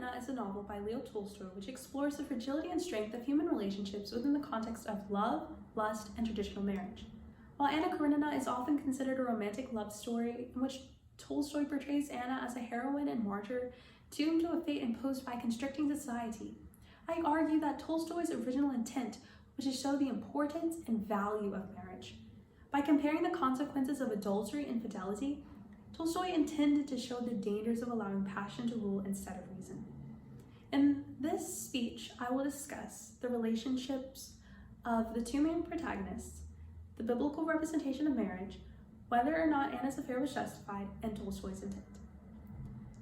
Karenina is a novel by Leo Tolstoy which explores the fragility and strength of human relationships within the context of love, lust, and traditional marriage. While Anna Karenina is often considered a romantic love story in which Tolstoy portrays Anna as a heroine and martyr doomed to a fate imposed by constricting society, I argue that Tolstoy's original intent was to show the importance and value of marriage. By comparing the consequences of adultery and infidelity, Tolstoy intended to show the dangers of allowing passion to rule instead of reason. In this speech, I will discuss the relationships of the two main protagonists, the biblical representation of marriage, whether or not Anna's affair was justified, and Tolstoy's intent.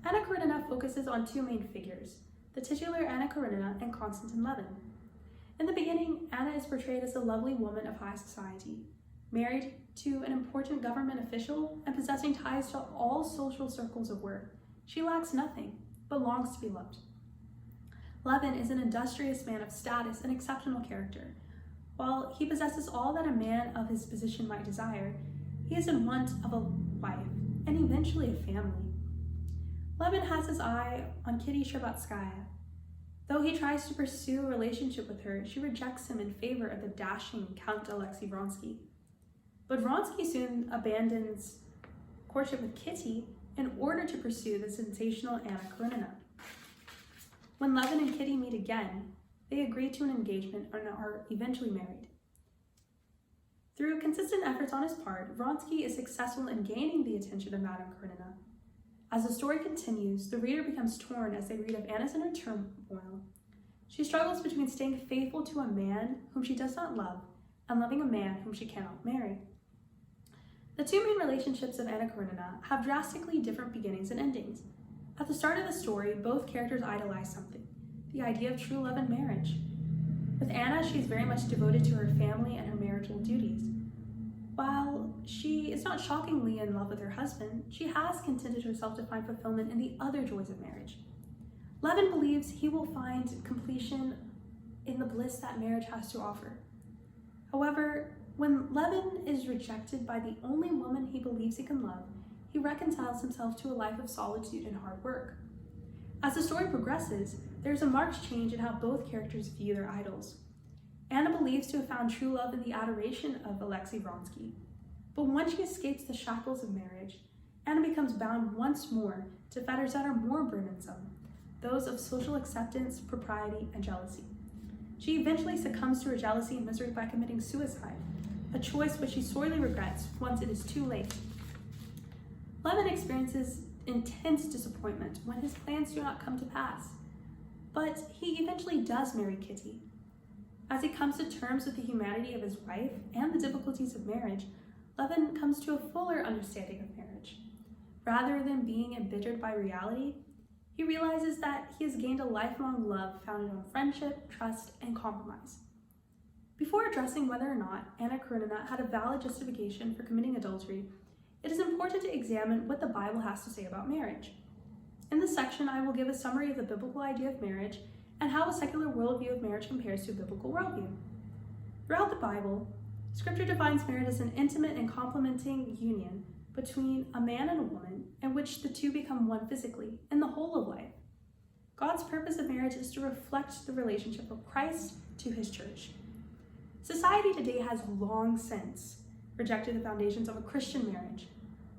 Anna Karenina focuses on two main figures, the titular Anna Karenina and Konstantin Levin. In the beginning, Anna is portrayed as a lovely woman of high society, married to an important government official and possessing ties to all social circles of work. She lacks nothing, but longs to be loved. Levin is an industrious man of status and exceptional character. While he possesses all that a man of his position might desire, he is in want of a wife and eventually a family. Levin has his eye on Kitty Shtcherbatskaya. Though he tries to pursue a relationship with her, she rejects him in favor of the dashing Count Alexei Vronsky. But Vronsky soon abandons courtship with Kitty in order to pursue the sensational Anna Karenina. When Levin and Kitty meet again, they agree to an engagement and are eventually married. Through consistent efforts on his part, Vronsky is successful in gaining the attention of Madame Karenina. As the story continues, the reader becomes torn as they read of Anna's inner turmoil. She struggles between staying faithful to a man whom she does not love and loving a man whom she cannot marry. The two main relationships of Anna Karenina have drastically different beginnings and endings. At the start of the story, both characters idolize something, the idea of true love and marriage. With Anna, she is very much devoted to her family and her marital duties. While she is not shockingly in love with her husband, she has contented herself to find fulfillment in the other joys of marriage. Levin believes he will find completion in the bliss that marriage has to offer. However, when Levin is rejected by the only woman he believes he can love, he reconciles himself to a life of solitude and hard work. As the story progresses, there is a marked change in how both characters view their idols. Anna believes to have found true love in the adoration of Alexei Vronsky. But once she escapes the shackles of marriage, Anna becomes bound once more to fetters that are more burdensome, those of social acceptance, propriety, and jealousy. She eventually succumbs to her jealousy and misery by committing suicide, a choice which she sorely regrets once it is too late. Levin experiences intense disappointment when his plans do not come to pass, but he eventually does marry Kitty. As he comes to terms with the humanity of his wife and the difficulties of marriage, Levin comes to a fuller understanding of marriage. Rather than being embittered by reality, he realizes that he has gained a lifelong love founded on friendship, trust, and compromise. Before addressing whether or not Anna Karenina had a valid justification for committing adultery, it is important to examine what the Bible has to say about marriage. In this section, I will give a summary of the biblical idea of marriage and how a secular worldview of marriage compares to a biblical worldview. Throughout the Bible, Scripture defines marriage as an intimate and complementing union between a man and a woman in which the two become one physically in the whole of life. God's purpose of marriage is to reflect the relationship of Christ to his church. Society today has long since rejected the foundations of a Christian marriage.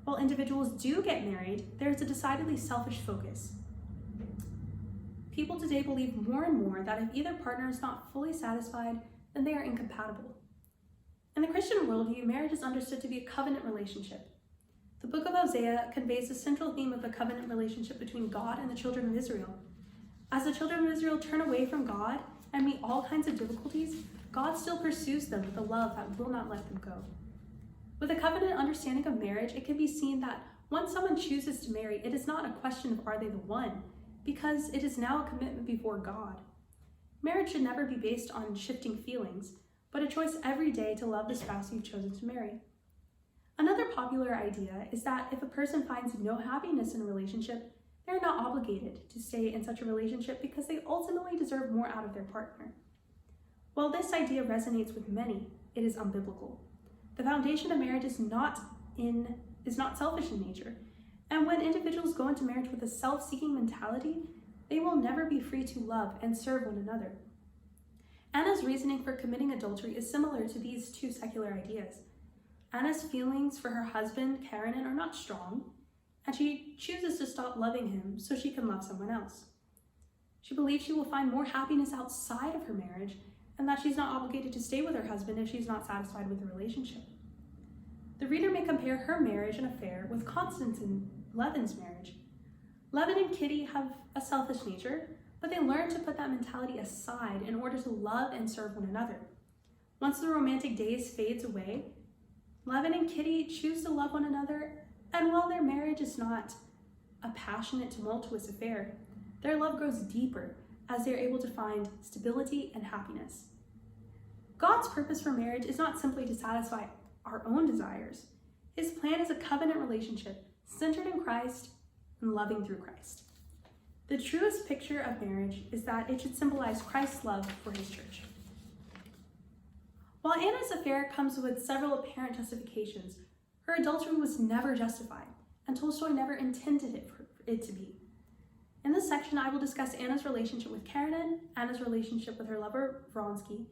While individuals do get married, there is a decidedly selfish focus. People today believe more and more that if either partner is not fully satisfied, then they are incompatible. In the Christian worldview, marriage is understood to be a covenant relationship. The book of Hosea conveys the central theme of a covenant relationship between God and the children of Israel. As the children of Israel turn away from God and meet all kinds of difficulties, God still pursues them with a love that will not let them go. With a covenant understanding of marriage, it can be seen that once someone chooses to marry, it is not a question of are they the one, because it is now a commitment before God. Marriage should never be based on shifting feelings, but a choice every day to love the spouse you've chosen to marry. Another popular idea is that if a person finds no happiness in a relationship, they're not obligated to stay in such a relationship because they ultimately deserve more out of their partner. While this idea resonates with many, it is unbiblical. The foundation of marriage is not selfish in nature, and when individuals go into marriage with a self-seeking mentality, they will never be free to love and serve one another. Anna's reasoning for committing adultery is similar to these two secular ideas. Anna's feelings for her husband, Karanin, are not strong, and she chooses to stop loving him so she can love someone else. She believes she will find more happiness outside of her marriage, and that she's not obligated to stay with her husband if she's not satisfied with the relationship. The reader may compare her marriage and affair with Constance and Levin's marriage. Levin and Kitty have a selfish nature, but they learn to put that mentality aside in order to love and serve one another. Once the romantic days fades away, Levin and Kitty choose to love one another, and while their marriage is not a passionate, tumultuous affair, their love grows deeper as they are able to find stability and happiness. God's purpose for marriage is not simply to satisfy our own desires. His plan is a covenant relationship centered in Christ and loving through Christ. The truest picture of marriage is that it should symbolize Christ's love for his church. While Anna's affair comes with several apparent justifications, her adultery was never justified, and Tolstoy never intended it for it to be. In this section, I will discuss Anna's relationship with Karenin, Anna's relationship with her lover, Vronsky,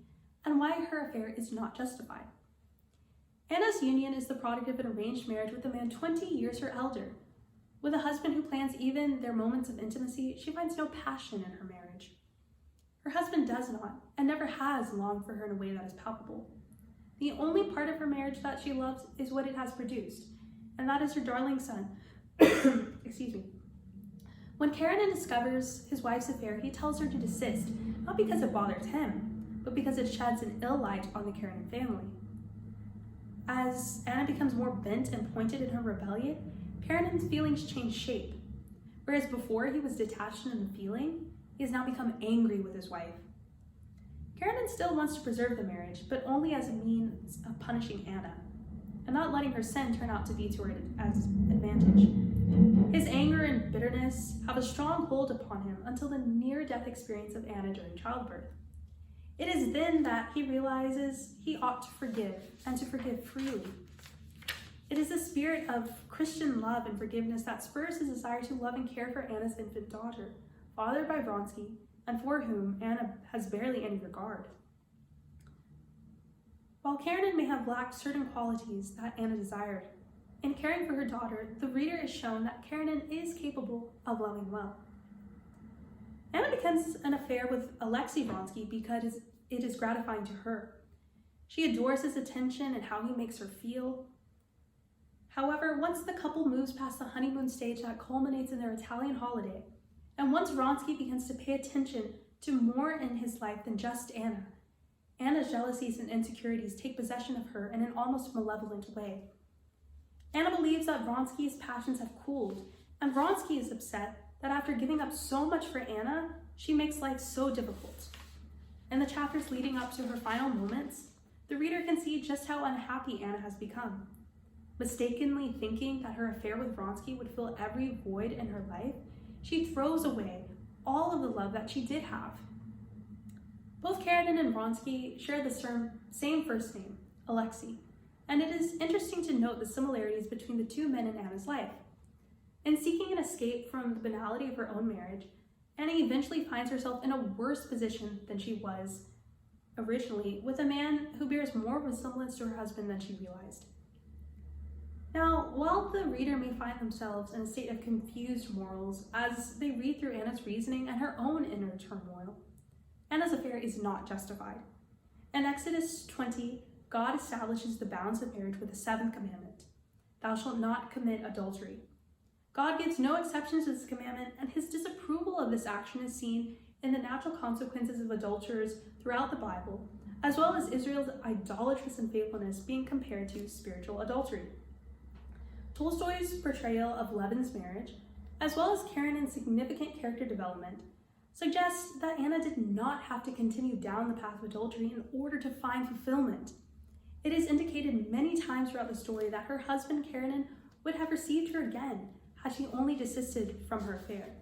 and why her affair is not justified. Anna's union is the product of an arranged marriage with a man 20 years her elder. With a husband who plans even their moments of intimacy, she finds no passion in her marriage. Her husband does not, and never has, longed for her in a way that is palpable. The only part of her marriage that she loves is what it has produced, and that is her darling son. Excuse me. When Karenin discovers his wife's affair, he tells her to desist, not because it bothers him, but because it sheds an ill light on the Karenin family. As Anna becomes more bent and pointed in her rebellion, Karenin's feelings change shape. Whereas before he was detached in the feeling, he has now become angry with his wife. Karenin still wants to preserve the marriage, but only as a means of punishing Anna, and not letting her sin turn out to be to her advantage. His anger and bitterness have a strong hold upon him until the near-death experience of Anna during childbirth. It is then that he realizes he ought to forgive, and to forgive freely. It is the spirit of Christian love and forgiveness that spurs his desire to love and care for Anna's infant daughter, fathered by Vronsky, and for whom Anna has barely any regard. While Karenin may have lacked certain qualities that Anna desired, in caring for her daughter, the reader is shown that Karenin is capable of loving well. Anna begins an affair with Alexei Vronsky because it is gratifying to her. She adores his attention and how he makes her feel. However, once the couple moves past the honeymoon stage that culminates in their Italian holiday, and once Vronsky begins to pay attention to more in his life than just Anna, Anna's jealousies and insecurities take possession of her in an almost malevolent way. Anna believes that Vronsky's passions have cooled, and Vronsky is upset that after giving up so much for Anna, she makes life so difficult. In the chapters leading up to her final moments, the reader can see just how unhappy Anna has become. Mistakenly thinking that her affair with Vronsky would fill every void in her life, she throws away all of the love that she did have. Both Karenin and Vronsky share the same first name, Alexei, and it is interesting to note the similarities between the two men in Anna's life. In seeking an escape from the banality of her own marriage, Anna eventually finds herself in a worse position than she was originally, with a man who bears more resemblance to her husband than she realized. Now, while the reader may find themselves in a state of confused morals as they read through Anna's reasoning and her own inner turmoil, Anna's affair is not justified. In Exodus 20, God establishes the bounds of marriage with the seventh commandment: "Thou shalt not commit adultery." God gives no exceptions to this commandment, and his disapproval of this action is seen in the natural consequences of adulterers throughout the Bible, as well as Israel's idolatrous unfaithfulness being compared to spiritual adultery. Tolstoy's portrayal of Levin's marriage, as well as Karenin's significant character development, suggests that Anna did not have to continue down the path of adultery in order to find fulfillment. It is indicated many times throughout the story that her husband, Karenin, would have received her again had she only desisted from her affair.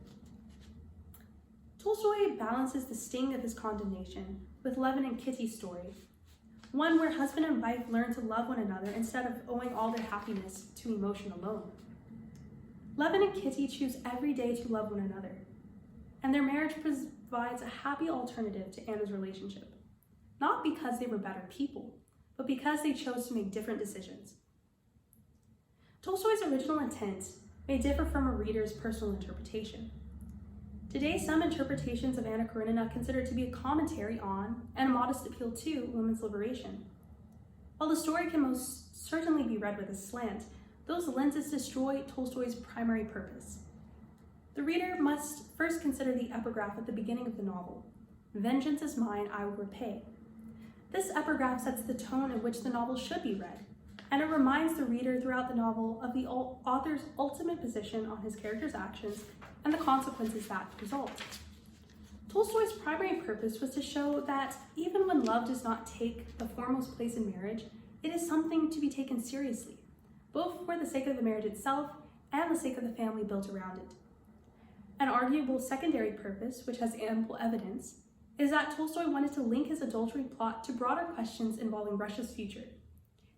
Tolstoy balances the sting of his condemnation with Levin and Kitty's story, one where husband and wife learn to love one another instead of owing all their happiness to emotion alone. Levin and Kitty choose every day to love one another. and their marriage provides a happy alternative to Anna's relationship, not because they were better people, but because they chose to make different decisions. Tolstoy's original intent may differ from a reader's personal interpretation. Today, some interpretations of Anna Karenina consider to be a commentary on and a modest appeal to women's liberation. While the story can most certainly be read with a slant, those lenses destroy Tolstoy's primary purpose. The reader must first consider the epigraph at the beginning of the novel, "Vengeance is mine, I will repay." This epigraph sets the tone in which the novel should be read, and it reminds the reader throughout the novel of the author's ultimate position on his character's actions and the consequences that result. Tolstoy's primary purpose was to show that even when love does not take the foremost place in marriage, it is something to be taken seriously, both for the sake of the marriage itself and the sake of the family built around it. An arguable secondary purpose, which has ample evidence, is that Tolstoy wanted to link his adultery plot to broader questions involving Russia's future.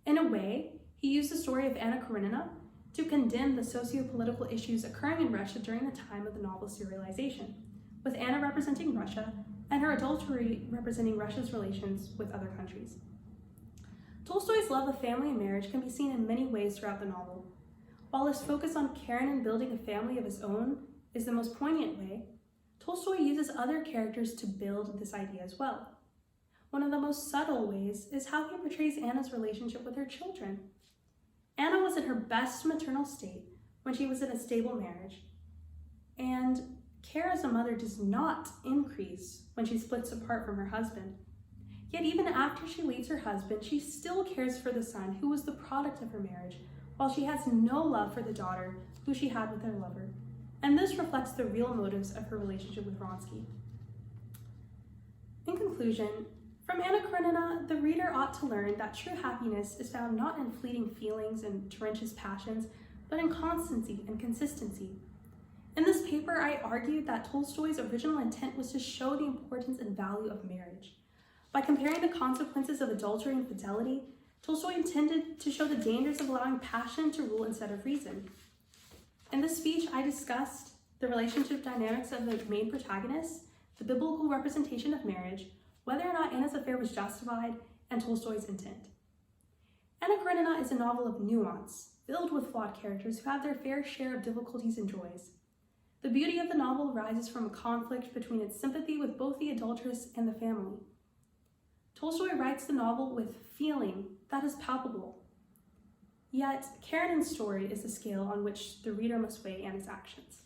In a way, he used the story of Anna Karenina to condemn the socio-political issues occurring in Russia during the time of the novel's serialization, with Anna representing Russia and her adultery representing Russia's relations with other countries. Tolstoy's love of family and marriage can be seen in many ways throughout the novel. While his focus on Karenin building a family of his own is the most poignant way, Tolstoy uses other characters to build this idea as well. One of the most subtle ways is how he portrays Anna's relationship with her children. Anna was in her best maternal state when she was in a stable marriage, and care as a mother does not increase when she splits apart from her husband. Yet even after she leaves her husband, she still cares for the son who was the product of her marriage, while she has no love for the daughter who she had with her lover. And this reflects the real motives of her relationship with Vronsky. In conclusion, from Anna Karenina, the reader ought to learn that true happiness is found not in fleeting feelings and torrentious passions, but in constancy and consistency. In this paper, I argued that Tolstoy's original intent was to show the importance and value of marriage. By comparing the consequences of adultery and fidelity, Tolstoy intended to show the dangers of allowing passion to rule instead of reason. In this speech, I discussed the relationship dynamics of the main protagonist, the biblical representation of marriage, whether or not Anna's affair was justified, and Tolstoy's intent. Anna Karenina is a novel of nuance, filled with flawed characters who have their fair share of difficulties and joys. The beauty of the novel arises from a conflict between its sympathy with both the adulteress and the family. Tolstoy writes the novel with feeling that is palpable. Yet, Karenin's story is the scale on which the reader must weigh Anna's actions.